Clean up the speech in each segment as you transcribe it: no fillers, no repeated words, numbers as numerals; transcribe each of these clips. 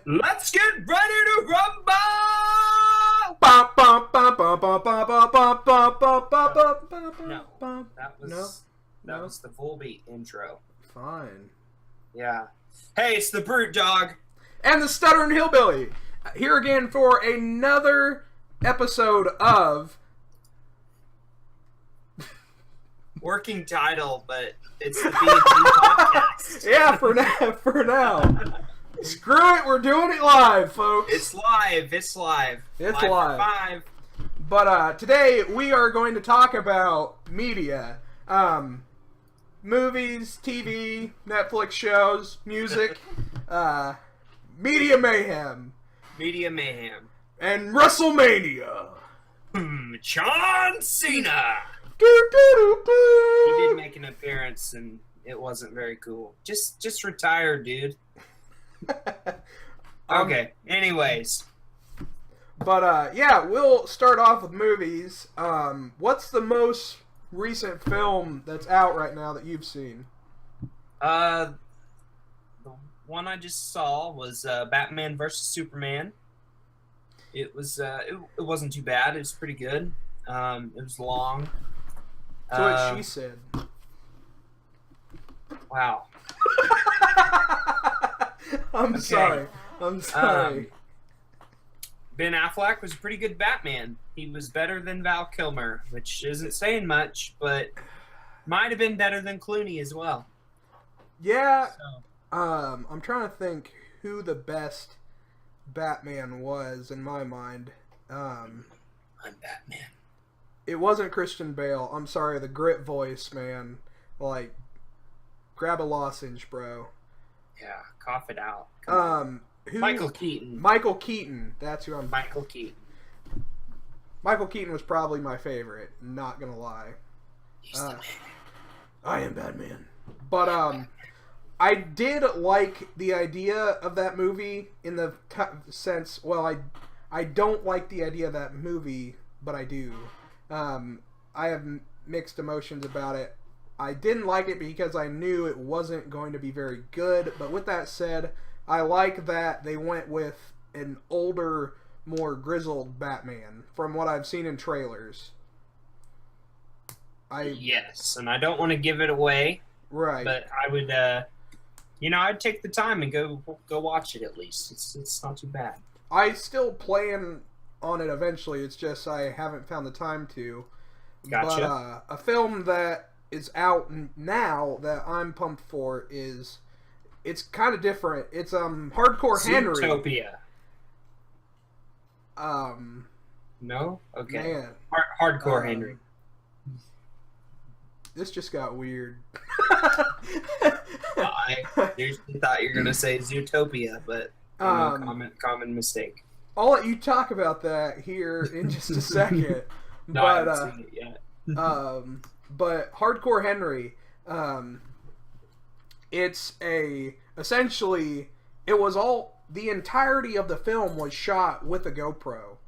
Let's get ready to rumble! No, that was the Volbeat intro. Fine. Yeah. Hey, it's the BrutDog. And the Stutterin Hillbilly. Here again for another episode of... Working title, but it's the B&T Podcast. Yeah, for now. Screw it, we're doing it live, folks. It's live. It's live. It's live. live. But today we are going to talk about media. Movies, TV, Netflix shows, music, media mayhem. Media mayhem. And WrestleMania. John Cena. He did make an appearance and it wasn't very cool. Just retire, dude. Okay, anyways. But, yeah, we'll start off with movies. What's the most recent film that's out right now that you've seen? The one I just saw was Batman vs. Superman. It was it wasn't too bad. It was pretty good. It was long. That's what she said. Wow. I'm sorry. Ben Affleck was a pretty good Batman. He was better than Val Kilmer, which isn't saying much, but might have been better than Clooney as well. Yeah. So. I'm trying to think who the best Batman was in my mind. I'm Batman. It wasn't Christian Bale. I'm sorry, the grit voice, man. Like, grab a lozenge, bro. Yeah, cough it out. Who? Michael Keaton. Michael Keaton. That's who I'm... Michael Keaton. Michael Keaton was probably my favorite, not gonna lie. He's the man. I am Batman. But, I did like the idea of that movie in the sense... Well, I don't like the idea of that movie, but I do. I have mixed emotions about it. I didn't like it because I knew it wasn't going to be very good, but with that said, I like that they went with an older, more Batman from what I've seen in trailers. Yes, and I don't want to give it away. Right. But I would, I'd take the time and go watch it at least. It's not too bad. I still plan on it eventually. It's just I haven't found the time to. Gotcha. But a film that is out now that I'm pumped for is, it's kind of different. It's Hardcore Henry. Zootopia. No? Okay. Man. Hardcore Henry. This just got weird. I usually thought you were gonna say Zootopia, but common mistake. I'll let you talk about that here in just a second. No, but, I haven't seen it yet. But Hardcore Henry, it's essentially, it was the entirety of the film was shot with a GoPro.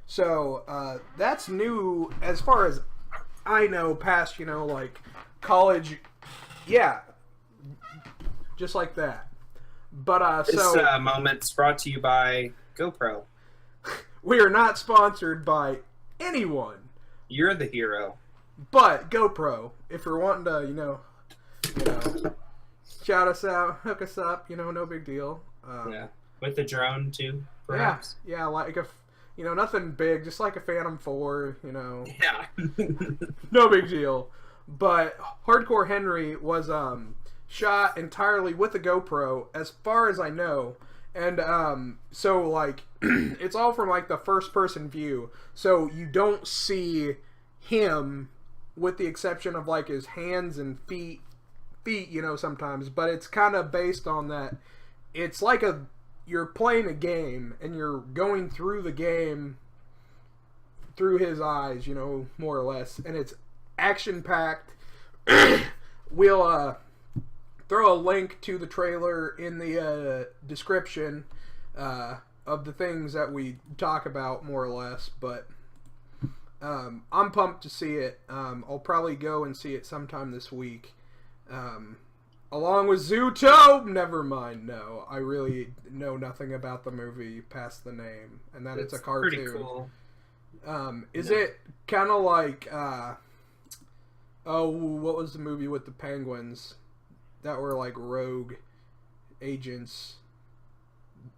So, that's new as far as I know, past, like, college, yeah, just like that. But, This moment's brought to you by GoPro. We are not sponsored by anyone. You're the hero. But GoPro, if you're wanting to, shout us out, hook us up, no big deal. Yeah, with the drone too, perhaps. Yeah, like nothing big, just like a Phantom 4, Yeah. No big deal. But Hardcore Henry was shot entirely with a GoPro, as far as I know. And so like it's all from like the first person view, so you don't see him with the exception of like his hands and feet sometimes, but it's kind of based on that. It's like you're playing a game and you're going through the game through his eyes, more or less, and it's action packed. We'll throw a link to the trailer in the description of the things that we talk about, more or less. But I'm pumped to see it. I'll probably go and see it sometime this week. Along with Zootopia. Never mind. No, I really know nothing about the movie past the name, and that it's a cartoon. Pretty cool. Is it kind of like what was the movie with the penguins that were like rogue agents?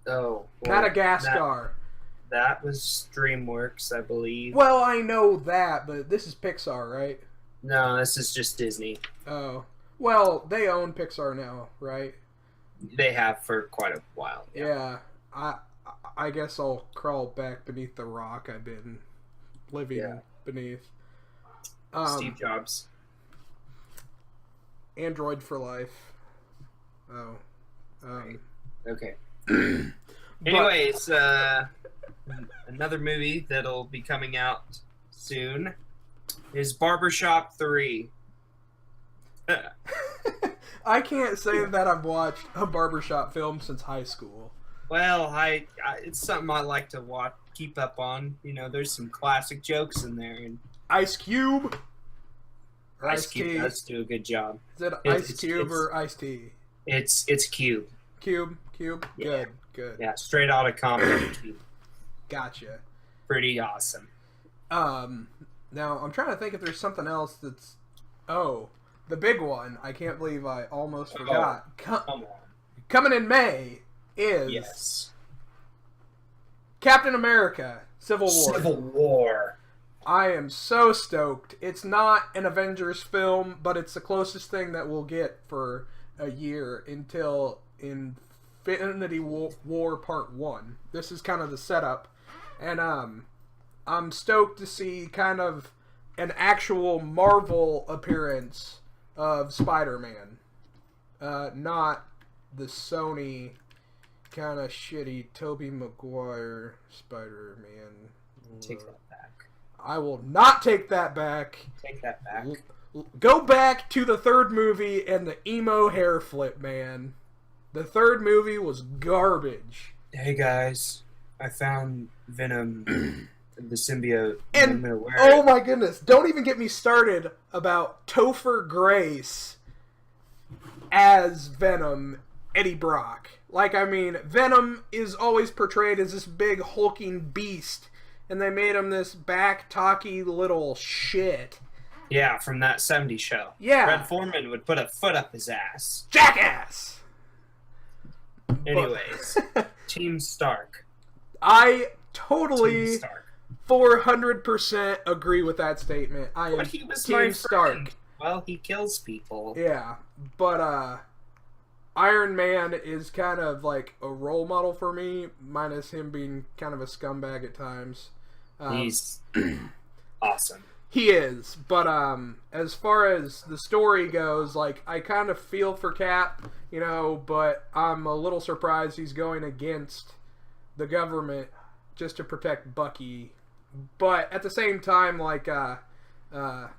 Oh, well, Madagascar. That was DreamWorks, I believe. Well, I know that, but this is Pixar, right? No, this is just Disney. Oh. Well, they own Pixar now, right? They have for quite a while. Yeah. I guess I'll crawl back beneath the rock I've been living beneath. Steve Jobs. Android for life. Oh. Right. Okay. Anyways, another movie that'll be coming out soon is Barbershop 3. I can't say that I've watched a barbershop film since high school. Well, it's something I like to keep up on. You know, there's some classic jokes in there. And Ice Cube? Ice Cube does do a good job. Is it Ice Cube or Ice T? It's Cube. Cube? Yeah. Good. Yeah, straight out of comedy. Cube. Gotcha. Pretty awesome. Now, I'm trying to think if there's something else that's... Oh, the big one. I can't believe I almost forgot. Come on. Coming in May is... Yes. Captain America, Civil War. Civil War. I am so stoked. It's not an Avengers film, but it's the closest thing that we'll get for a year until Infinity War Part 1. This is kind of the setup. And I'm stoked to see kind of an actual Marvel appearance of Spider-Man. Not the Sony kind of shitty Tobey Maguire Spider-Man. Take that back. I will not take that back. Take that back. Go back to the third movie and the emo hair flip, man. The third movie was garbage. Hey guys, I found Venom, the symbiote. And I'm gonna wear oh it. my goodness, don't even get me started about Topher Grace as Venom, Eddie Brock. Like, I mean, Venom is always portrayed as this big hulking beast, and they made him this back-talky little shit. Yeah, from that 70s show. Yeah. Red Foreman would put a foot up his ass. Jackass! Anyways, Team Stark. I totally Team Stark. 400% agree with that statement. I am But he was Team my Stark. friend. Well, he kills people. Yeah, but Iron Man is kind of like a role model for me, minus him being kind of a scumbag at times. He's awesome. He is, but as far as the story goes, like, I kind of feel for Cap, you know, but I'm a little surprised he's going against the government just to protect Bucky. But at the same time, like, the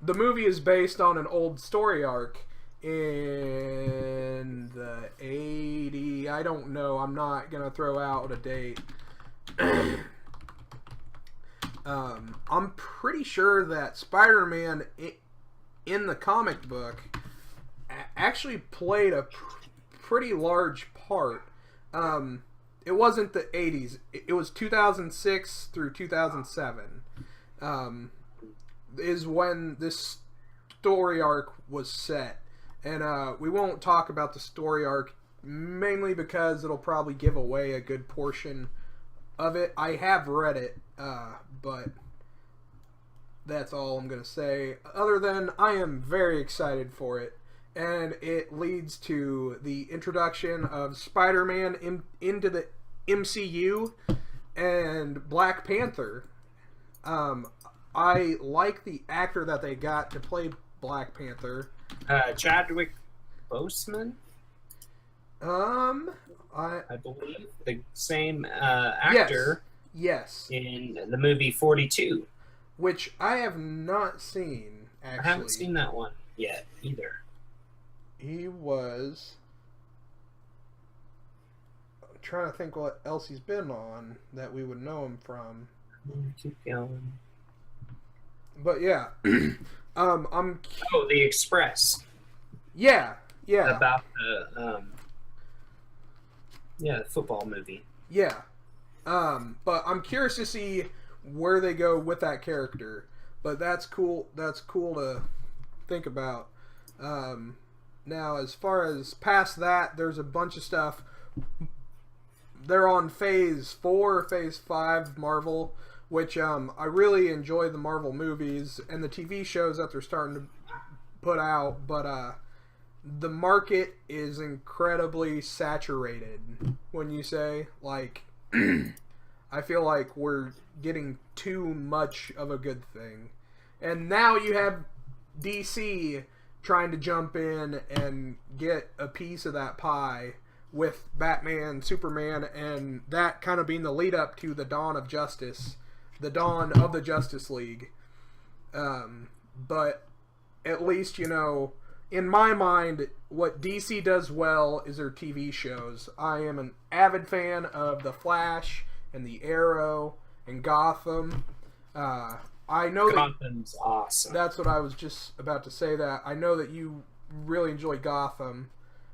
movie is based on an old story arc in the 80s. I don't know. I'm not going to throw out a date. I'm pretty sure that Spider-Man in the comic book actually played a pretty large part. It wasn't the 80s. It was 2006 through 2007 is when this story arc was set. And we won't talk about the story arc mainly because it'll probably give away a good portion of it. I have read it, but that's all I'm going to say. Other than I am very excited for it. And it leads to the introduction of Spider-Man into the MCU and Black Panther. I like the actor that they got to play Black Panther. Chadwick Boseman? I believe the same actor. Yes. In the movie 42. Which I have not seen, actually. I haven't seen that one yet, either. He was... I'm trying to think what else he's been on that we would know him from. Keep going. But yeah. I'm... Oh, The Express. Yeah. Yeah. About the football movie. Yeah. But I'm curious to see where they go with that character. But that's cool. That's cool to think about. Now, as far as past that, there's a bunch of stuff. They're on Phase 4, Phase 5 Marvel, which I really enjoy the Marvel movies and the TV shows that they're starting to put out. But the market is incredibly saturated. When you say, like, I feel like we're getting too much of a good thing. And now you have DC trying to jump in and get a piece of that pie with Batman, Superman, and that kind of being the lead up to the dawn of justice, the dawn of the Justice League. But at least, you know, in my mind, what DC does well is their TV shows. I am an avid fan of The Flash and The Arrow and Gotham. I know Gotham's awesome. That's what I was just about to say. That I know that you really enjoy Gotham,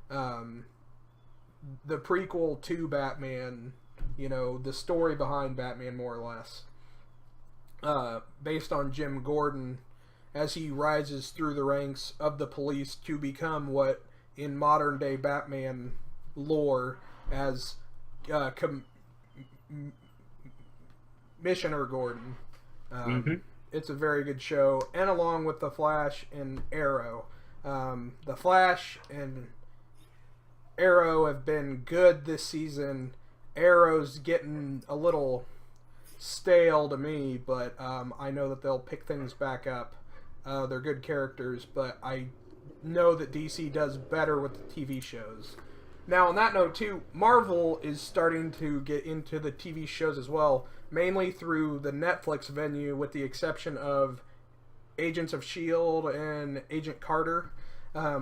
the prequel to Batman. You know, the story behind Batman, more or less, based on Jim Gordon, as he rises through the ranks of the police to become what in modern day Batman lore as Commissioner Gordon. It's a very good show, and along with The Flash and Arrow. The Flash and Arrow have been good this season. Arrow's getting a little stale to me, but I know that they'll pick things back up. They're good characters, but I know that DC does better with the TV shows. Now, on that note, too, Marvel is starting to get into the TV shows as well, mainly through the Netflix venue, with the exception of Agents of S.H.I.E.L.D. and Agent Carter,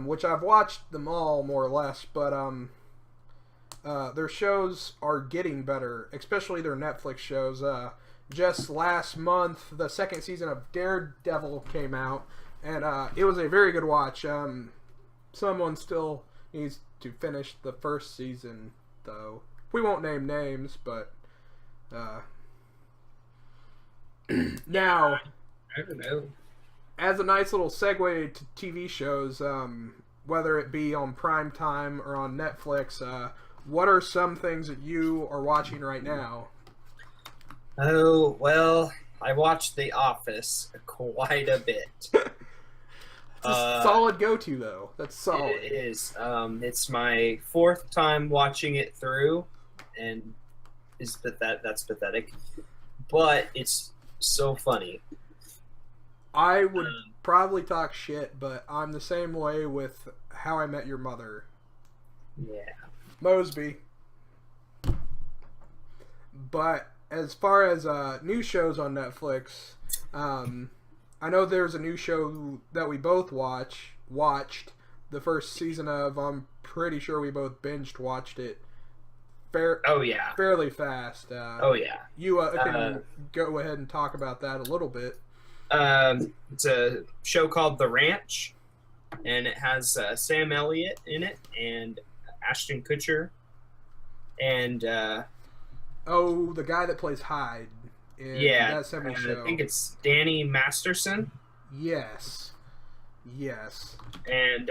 which I've watched them all, more or less, but their shows are getting better, especially their Netflix shows. Just last month, the second season of Daredevil came out, and it was a very good watch. Someone still needs to finish the first season, though. We won't name names, but now, I don't know. As a nice little segue to TV shows, whether it be on Prime Time or on Netflix, what are some things that you are watching right now? Oh, well, I watched The Office quite a bit. It's a solid go-to, though. That's solid. It is. It's my fourth time watching it through, and that's pathetic. But it's so funny. I would probably talk shit, but I'm the same way with How I Met Your Mother. Yeah. Mosby. But as far as new shows on Netflix, I know there's a new show that we both watched the first season of. I'm pretty sure we both watched it. Fairly fast. You can go ahead and talk about that a little bit. It's a show called The Ranch, and it has Sam Elliott in it and Ashton Kutcher, and the guy that plays Hyde in that 70s show. I think it's Danny Masterson. Yes. And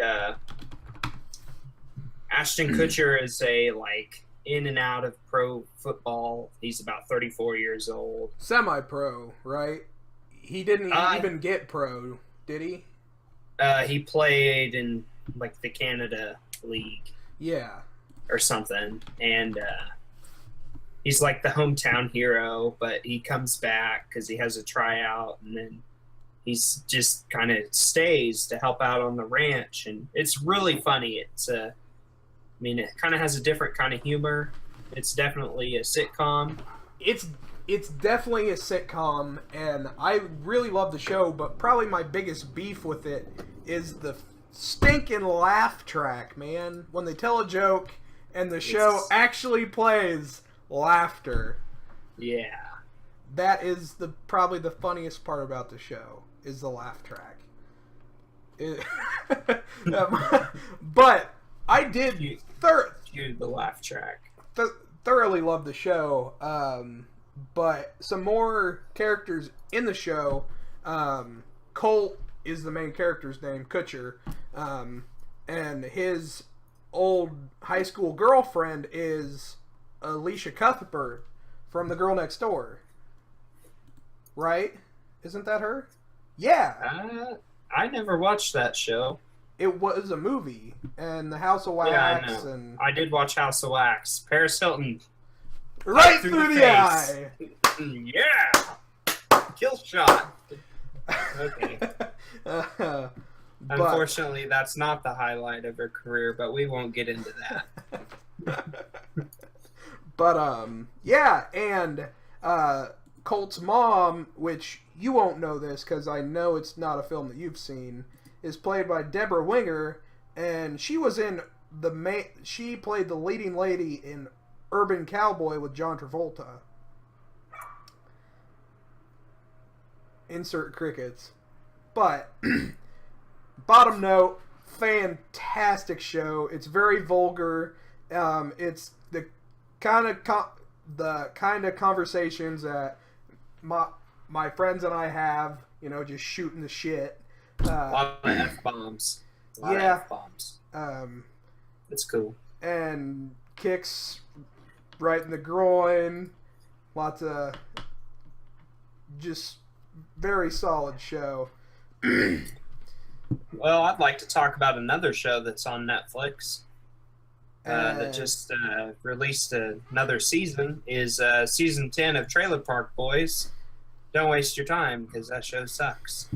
Ashton Kutcher is a in and out of pro football. He's about 34 years old. Semi-pro, right? He didn't even get pro, did he? He played in the Canada League. Yeah. Or something. And he's the hometown hero, but he comes back because he has a tryout, and then he's just kind of stays to help out on the ranch, and it's really funny. It's it kind of has a different kind of humor. It's definitely a sitcom. It's definitely a sitcom, and I really love the show, but probably my biggest beef with it is the stinking laugh track, man. When they tell a joke and the show actually plays laughter. Yeah. That is probably the funniest part about the show, is the laugh track. But I did Cue the laugh track. thoroughly love the show. But some more characters in the show. Colt is the main character's name, Kutcher. And his old high school girlfriend is Alicia Cuthbert from The Girl Next Door. Right? Isn't that her? Yeah. I never watched that show. It was a movie. And The House of Wax. Yeah, I know. And I did watch House of Wax. Paris Hilton. Right through the eye. Yeah. Kill shot. Okay. Unfortunately, that's not the highlight of her career, but we won't get into that. But yeah, and Colt's mom, which you won't know this because I know it's not a film that you've seen, is played by Deborah Winger, and she was in she played the leading lady in Urban Cowboy with John Travolta. Insert crickets. But bottom note, fantastic show. It's very vulgar. It's the kind of conversations that my friends and I have, just shooting the shit. A lot of F-bombs. Yeah. F-bombs. It's cool. And kicks right in the groin. Lots of just very solid show. Well, I'd like to talk about another show that's on Netflix that just released another season. Is season 10 of Trailer Park Boys. Don't waste your time because that show sucks.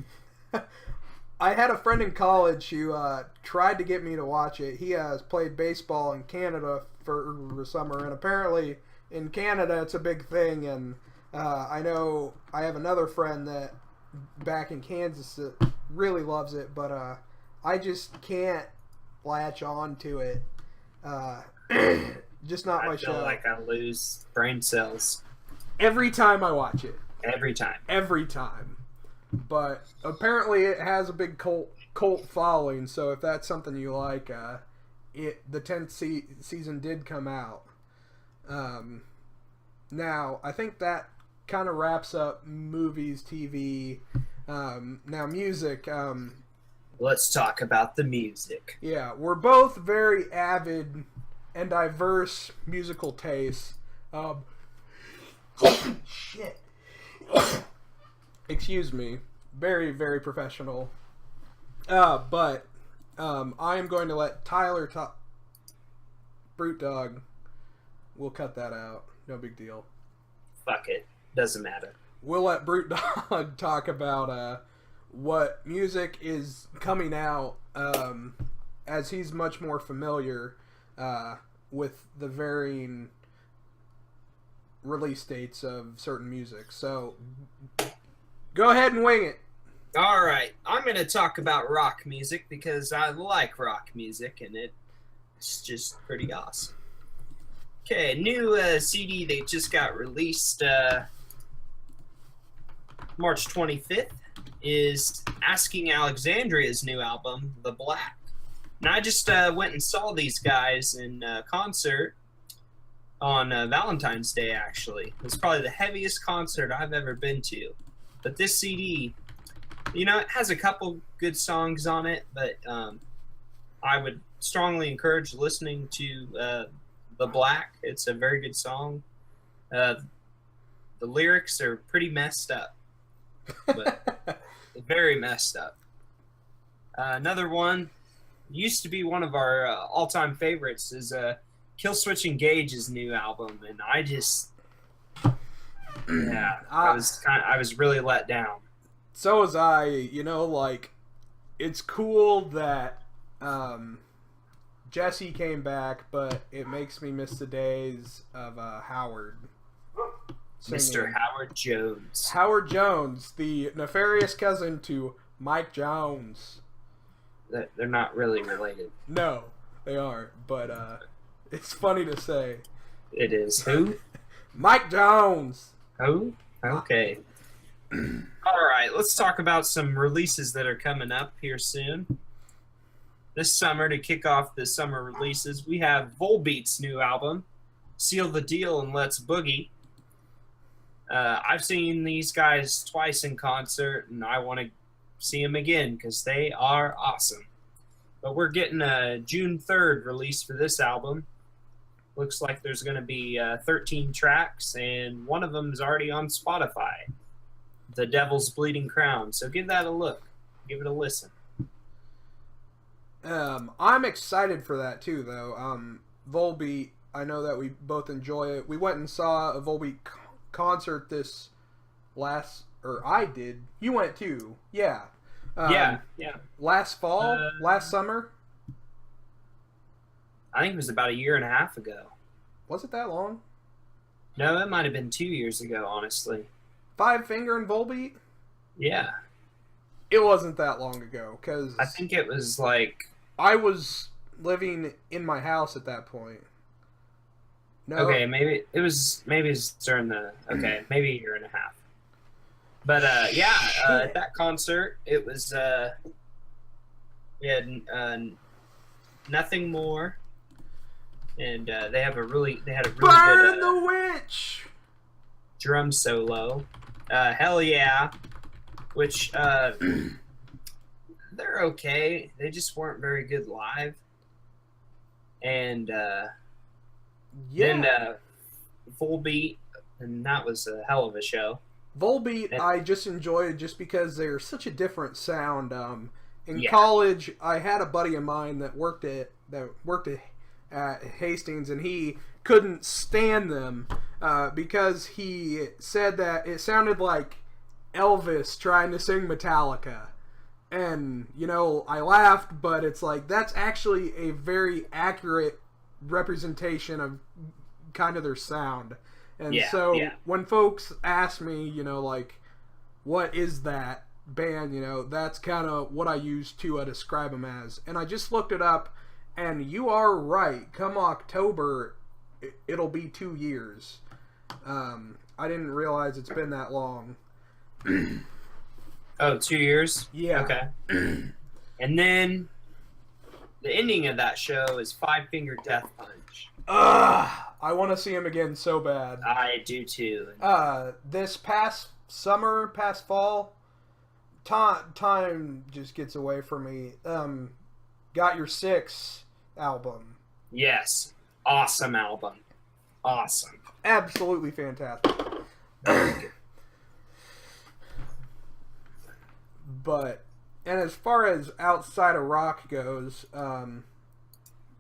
I had a friend in college who tried to get me to watch it. He has played baseball in Canada for the summer, and apparently in Canada it's a big thing. And I know I have another friend that back in Kansas that really loves it, but I just can't latch on to it. Just not my show. I feel like I lose brain cells every time I watch it. Every time. But apparently it has a big cult following, so if that's something you like, the 10th season did come out. Now, I think that kind of wraps up movies, TV. Now, music. Let's talk about the music. Yeah, we're both very avid and diverse musical tastes. Shit. Excuse me. Very, very professional. But I am going to let Tyler talk. BrutDog. We'll cut that out. No big deal. Fuck it. Doesn't matter. We'll let BrutDog talk about what music is coming out, as he's much more familiar with the varying release dates of certain music. So, go ahead and wing it. All right. I'm going to talk about rock music because I like rock music, and it's just pretty awesome. Okay, new CD they just got released March 25th is Asking Alexandria's new album, The Black. And I just went and saw these guys in concert on Valentine's Day, actually. It was probably the heaviest concert I've ever been to. But this CD, it has a couple good songs on it, but I would strongly encourage listening to The Black. It's a very good song. The lyrics are pretty messed up, but very messed up. Another one, used to be one of our all-time favorites, is Killswitch Engage's new album, and I just, I was really let down. So was I. It's cool that Jesse came back, but it makes me miss the days of Howard singing. Mr. Howard Jones. Howard Jones, the nefarious cousin to Mike Jones. They're not really related. No, they aren't, but it's funny to say. It is. Who? Mike Jones. Who? Okay. All right, let's talk about some releases that are coming up here soon. This summer, to kick off the summer releases, we have Volbeat's new album, Seal the Deal and Let's Boogie. I've seen these guys twice in concert, and I want to see them again because they are awesome. But we're getting a June 3rd release for this album. Looks like there's going to be 13 tracks, and one of them is already on Spotify, The Devil's Bleeding Crown. So give that a look. Give it a listen. I'm excited for that too, though. Volbeat, I know that we both enjoy it. We went and saw a Volbeat concert this I did. You went too, yeah. Yeah. Last fall, last summer. I think it was about a year and a half ago. Was it that long? No, it might have been 2 years ago, honestly. Five Finger and Volbeat? Yeah. It wasn't that long ago, because I think it was like... I was living in my house at that point. No. Okay, maybe it's during the... Okay, maybe a year and a half. But, at that concert, it was... we had Nothing More, and they had a really Burn good the Witch drum solo. Hell Yeah, which they're okay. They just weren't very good live. And then Volbeat, and that was a hell of a show. Volbeat, I just enjoyed just because they're such a different sound. In Yeah. college, I had a buddy of mine that worked at Hastings, and he couldn't stand them because he said that it sounded like Elvis trying to sing Metallica. And, I laughed, but it's like, that's actually a very accurate representation of kind of their sound. And when folks ask me, what is that band, that's kind of what I use to describe them as. And I just looked it up, and you are right. Come October, it'll be 2 years. I didn't realize it's been that long. Oh, 2 years? Yeah. Okay. And then the ending of that show is Five Finger Death Punch. I want to see him again so bad. I do too. This past summer, past fall, time just gets away from me. Got Your Six album. Yes. Awesome album. Awesome. Absolutely fantastic. And as far as outside of rock goes,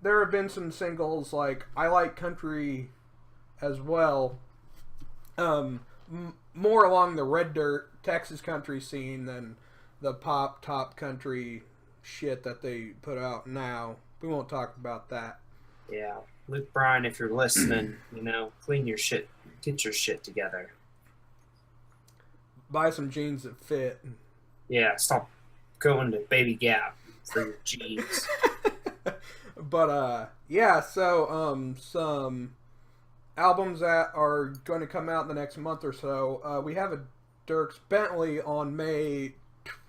there have been some singles like I Like Country as well. More along the red dirt Texas country scene than the pop top country shit that they put out now. We won't talk about that. Yeah. Luke Bryan, if you're listening, clean your shit, get your shit together. Buy some jeans that fit. Yeah, stop going to Baby Gap for your jeans. But, so, some albums that are going to come out in the next month or so. We have a Dierks Bentley on May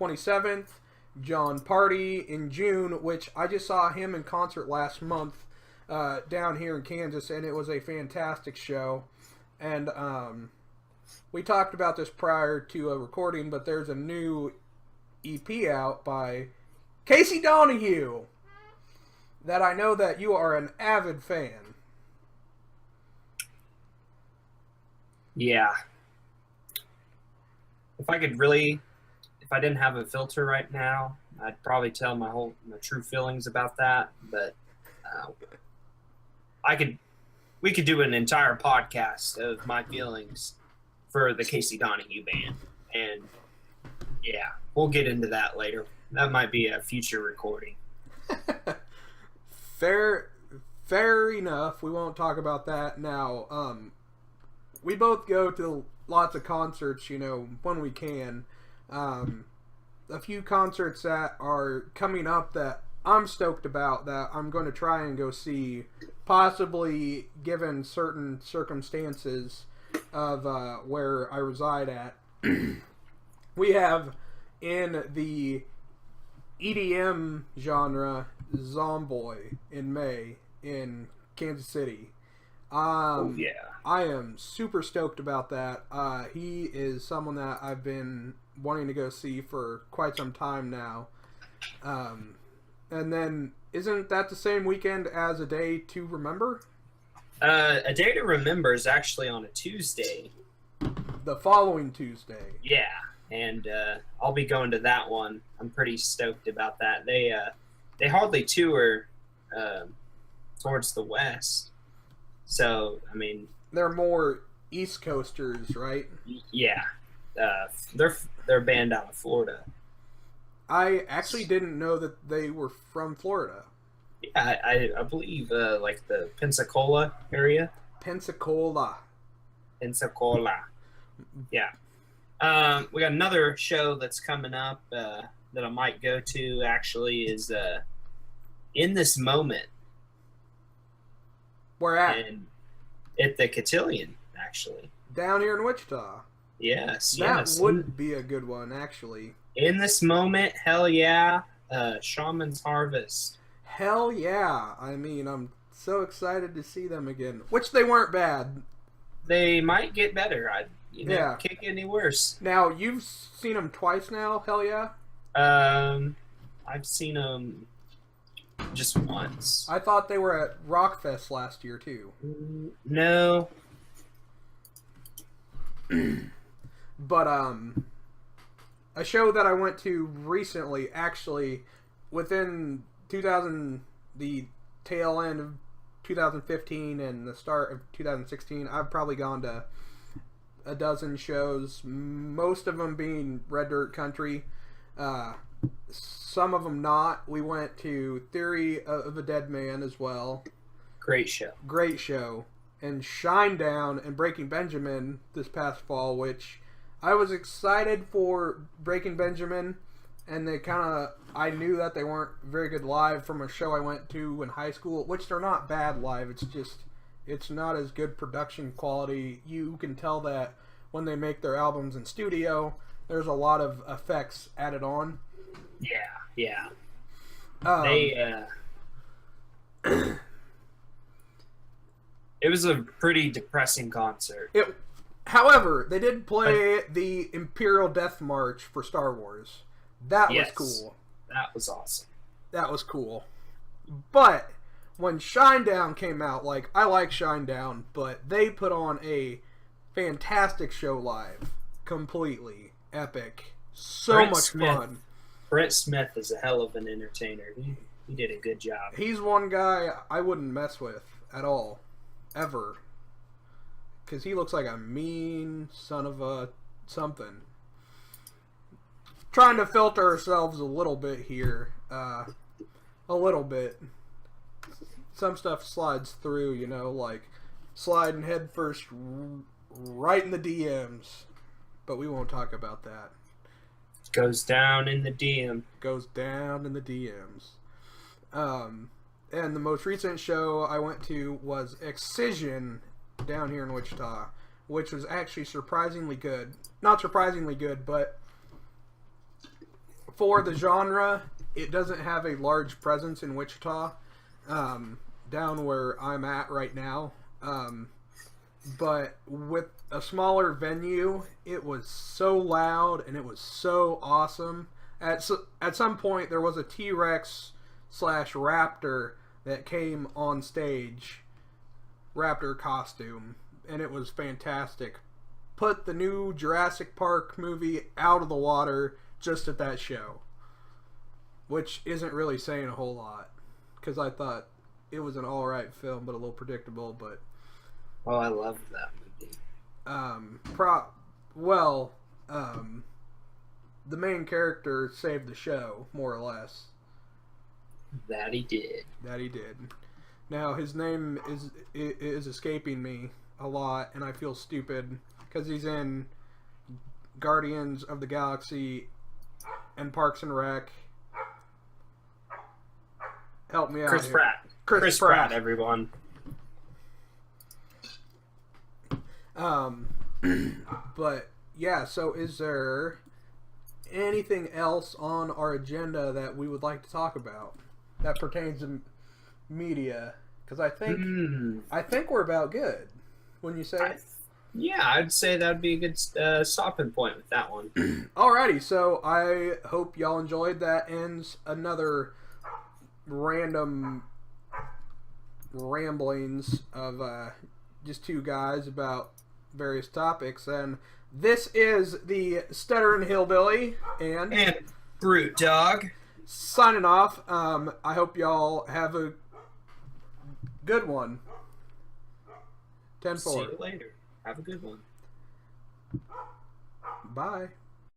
27th, John Party in June, which I just saw him in concert last month down here in Kansas, and it was a fantastic show. And we talked about this prior to a recording, but there's a new EP out by Casey Donahue that I know that you are an avid fan. Yeah. If I didn't have a filter right now, I'd probably tell my true feelings about that. But we could do an entire podcast of my feelings for the Casey Donahue band, and yeah, we'll get into that later. That might be a future recording. Fair enough. We won't talk about that now. We both go to lots of concerts, when we can. A few concerts that are coming up that I'm stoked about that I'm going to try and go see, possibly given certain circumstances of where I reside at. We have in the EDM genre Zomboy in May in Kansas City. Oh yeah. I am super stoked about that. He is someone that I've been wanting to go see for quite some time now. And then, isn't that the same weekend as A Day to Remember? A Day to Remember is actually on a Tuesday. The following Tuesday. Yeah, and I'll be going to that one. I'm pretty stoked about that. They hardly tour towards the west, so I mean they're more East Coasters, right? Yeah, they're a band out of Florida. I actually didn't know that they were from Florida. Yeah, I believe like the Pensacola area. Pensacola. Yeah. We got another show that's coming up that I might go to. Actually, is In This Moment. Where at? And at the Cotillion, actually. Down here in Wichita. Yes. That would be a good one, actually. In This Moment, hell yeah. Shaman's Harvest. Hell yeah. I mean, I'm so excited to see them again. Which they weren't bad. They might get better. Can't get any worse. Now, you've seen them twice now, hell yeah? I've seen them just once. I thought they were at Rockfest last year, too. No. But, a show that I went to recently, actually, within the tail end of 2015 and the start of 2016, I've probably gone to a dozen shows, most of them being Red Dirt Country, some of them not. We went to Theory of a Dead Man as well. Great show. And Shinedown and Breaking Benjamin this past fall, which I was excited for Breaking Benjamin, and I knew that they weren't very good live from a show I went to in high school, which they're not bad live, it's not as good production quality. You can tell that when they make their albums in studio, there's a lot of effects added on. Yeah. It was a pretty depressing concert. However, they did play the Imperial Death March for Star Wars. That was cool. That was awesome. That was cool. But when Shinedown came out, I like Shinedown, but they put on a fantastic show live. Completely epic. Much fun. Brent Smith is a hell of an entertainer. He did a good job. He's one guy I wouldn't mess with at all. Ever. Because he looks like a mean son of a something. Trying to filter ourselves a little bit here. A little bit. Some stuff slides through, sliding head first right in the DMs. But we won't talk about that. Goes down in the DM. And the most recent show I went to was Excision down here in Wichita, which was actually surprisingly good. Not surprisingly good, but for the genre, it doesn't have a large presence in Wichita, down where I'm at right now. But with a smaller venue, it was so loud and it was so awesome. At some point, there was a T-Rex / raptor that came on stage, raptor costume, and it was fantastic. Put the new Jurassic Park movie out of the water just at that show, which isn't really saying a whole lot, because I thought it was an alright film, but a little predictable. But I loved that movie. The main character saved the show, more or less. That he did. Now, his name is escaping me a lot, and I feel stupid, because he's in Guardians of the Galaxy and Parks and Rec. Help me out Chris here. Pratt. Chris Pratt, everyone. But, yeah, so is there anything else on our agenda that we would like to talk about that pertains to media? Because I think we're about good. Wouldn't you say? Yeah, I'd say that'd be a good stopping point with that one. Alrighty, so I hope y'all enjoyed. That ends another random ramblings of just two guys about various topics. And this is the Stutterin Hillbilly and BrutDog signing off. I hope y'all have a good one. 10-4. See you later. Have a good one. Bye.